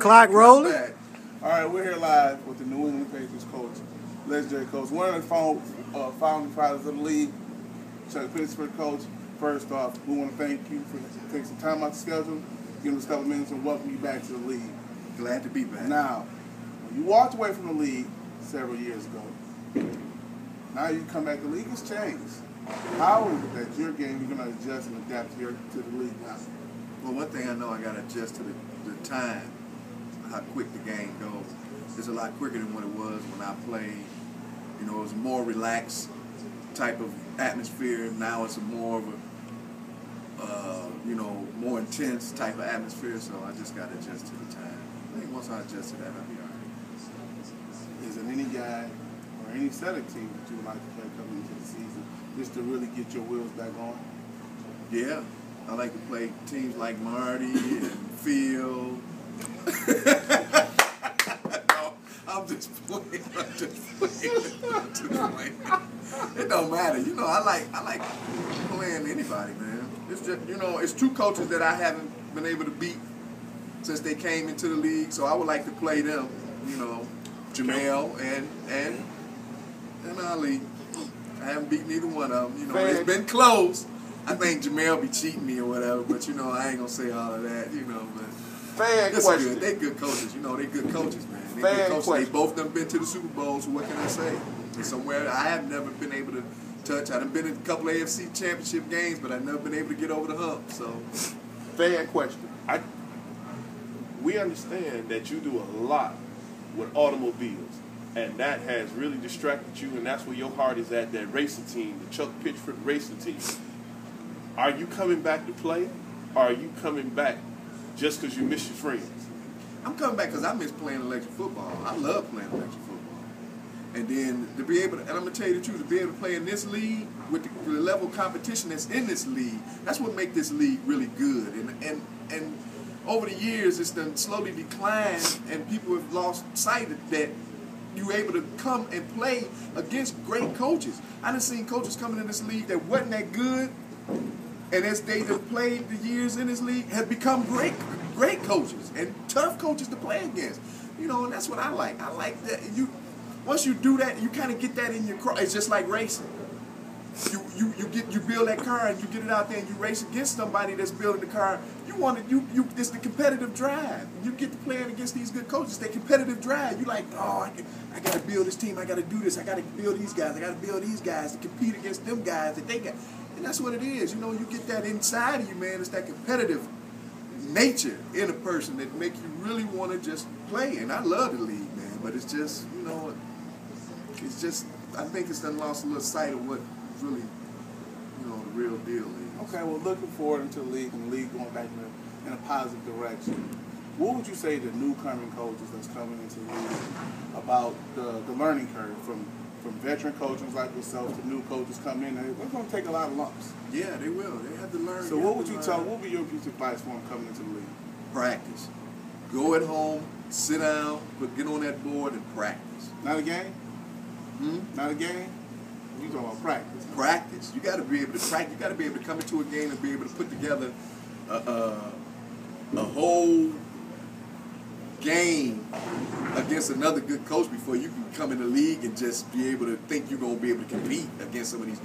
clock rolling. All right, we're here live with the New England Patriots coach, legendary coach, one of the founding fathers of the league, Chuck Pitchford. Coach, first off, we want to thank you for taking some time out the schedule, giving us a couple minutes, and welcome you back to the league. Glad to be back. Now, when you walked away from the league several years ago, now you come back, the league has changed. How is it that your game, you're going to adjust and adapt here to the league now? Well, one thing I know, I got to adjust to the time, how quick the game goes. It's a lot quicker than what it was when I played. You know, it was a more relaxed type of atmosphere. Now it's a more of a, more intense type of atmosphere, so I just got to adjust to the time. I think once I adjust to that, I'll be all right. Is there any guy or any set of teams that you would like to play coming into the season just to really get your wheels back on? Yeah, I like to play teams like Marty and Phil. No, I'm just playing. It don't matter. You know, I like playing anybody, man. It's just, it's two coaches that I haven't been able to beat since they came into the league, so I would like to play them. Jamel and Ali. I haven't beat neither one of them. It's been close. I think Jamel be cheating me or whatever, but I ain't gonna say all of that. But it's good. They good coaches. They good coaches, man. They good coaches. They both done been to the Super Bowl. So what can I say? It's somewhere I have never been able to touch. I've been in a couple of AFC Championship games, but I've never been able to get over the hump. So, fan question. We understand that you do a lot with automobiles, and that has really distracted you, and that's where your heart is at, that racing team, the Chuck Pitchford racing team. Are you coming back to play, or are you coming back just because you miss your friends? I'm coming back because I miss playing electric football. I love playing electric football. And then to be able to, and I'm going to tell you the truth, to be able to play in this league with the level of competition that's in this league, that's what makes this league really good. And over the years, it's done slowly declined, and people have lost sight of that you're able to come and play against great coaches. I done seen coaches coming in this league that wasn't that good, and as they have played the years in this league, have become great coaches and tough coaches to play against. And that's what I like. I like that once you do that, you kind of get that in your car. It's just like racing. You build that car and you get it out there and you race against somebody that's building the car. It's the competitive drive. You get to playing against these good coaches. That competitive drive. You like, I got to build this team. I got to do this. I got to build these guys. I got to build these guys to compete against them guys that they got. And that's what it is. You get that inside of you, man. It's that competitive nature in a person that makes you really want to just play. And I love the league, man. But it's just, I think it's done lost a little sight of what really, the real deal is. Okay, well, looking forward into the league and the league going back in a positive direction. What would you say to newcoming coaches that's coming into the league about the learning curve from veteran coaches like yourself to new coaches coming in? They're going to take a lot of lumps. Yeah, they will. They have to learn. So what would what would be your piece of advice for them coming into the league? Practice. Go at home, sit down, get on that board and practice. Not a game? Not a game? You talking about practice? Practice. You got to be able to practice. You got to be able to come into a game and be able to put together a whole game against another good coach before you can come in the league and just be able to think you're going to be able to compete against some of these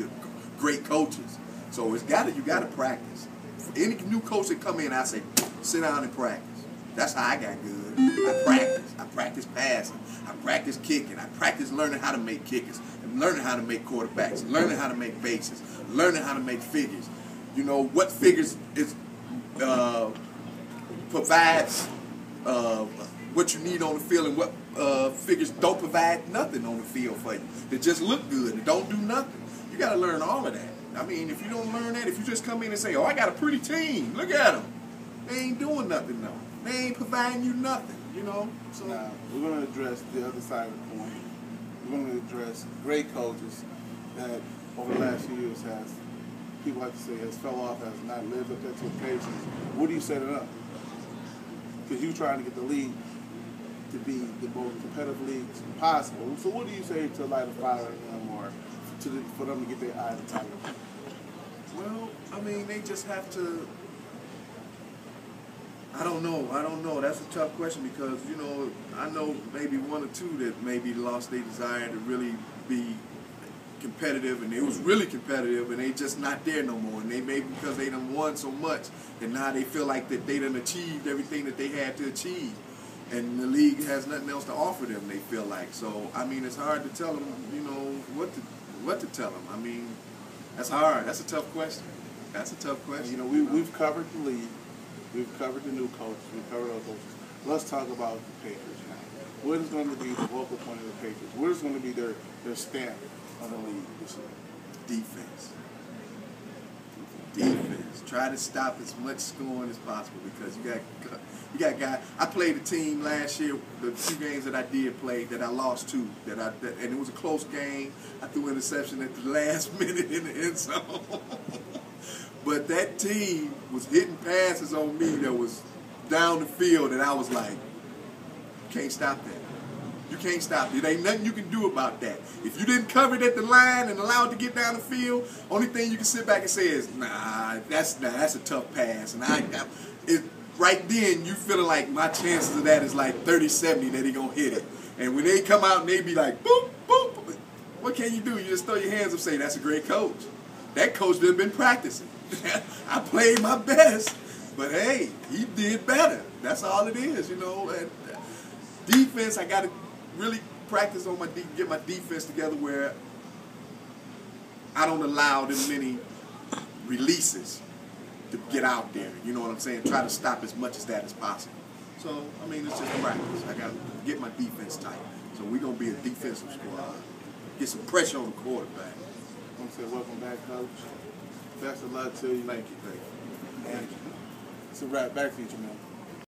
great coaches. So you got to practice. For any new coach that come in, I say, sit down and practice. That's how I got good. I practice. I practice passing. I practice kicking. I practice learning how to make kickers, and learning how to make quarterbacks, learning how to make bases, learning how to make figures. What figures provides what you need on the field, and what figures don't provide nothing on the field for you. They just look good. They don't do nothing. You got to learn all of that. I mean, if you don't learn that, if you just come in and say, I got a pretty team, look at them. They ain't doing nothing, though. They ain't providing you nothing, So now, we're going to address the other side of the coin. We're going to address great coaches that over the last few years people like to say, has fell off, has not lived up to expectations. What do you say to them? Because you're trying to get the league to be the most competitive league possible. So what do you say to light a fire in them or for them to get their eye to the tiger? Well, I mean, they just have to I don't know. That's a tough question because, you know, I know maybe one or two that maybe lost their desire to really be competitive, and it was really competitive, and they just not there no more. And they maybe because they done won so much, and now they feel like that they done achieved everything that they had to achieve. And the league has nothing else to offer them, they feel like. So, I mean, it's hard to tell them, you know, what to tell them. I mean, that's hard. That's a tough question. That's a tough question. You know, we've covered the league. We've covered the new coaches. We've covered our coaches. Let's talk about the Patriots now. What is going to be the vocal point of the Patriots? What is going to be their stamp on the league this year? Defense. Try to stop as much scoring as possible because you got guys. I played a team last year. The 2 games that I did play, that I lost 2, and it was a close game. I threw an interception at the last minute in the end zone. But that team was hitting passes on me that was down the field, and I was like, you can't stop that. You can't stop it. There ain't nothing you can do about that. If you didn't cover it at the line and allow it to get down the field, only thing you can sit back and say is, that's a tough pass. And right then, you feeling like my chances of that is like 30-70 that he gonna hit it. And when they come out and they be like, boop, boop, what can you do? You just throw your hands up and say, that's a great coach. That coach done been practicing. I played my best, but hey, he did better. That's all it is, you know. And defense, I got to really practice on get my defense together where I don't allow them many releases to get out there. You know what I'm saying? Try to stop as much as that as possible. So, I mean, it's just practice. I got to get my defense tight. So we're going to be a defensive squad. Get some pressure on the quarterback. I'm going to say welcome back, Coach. Best of luck to you. Thank you. And it's a wrap. Back to you, Jamel.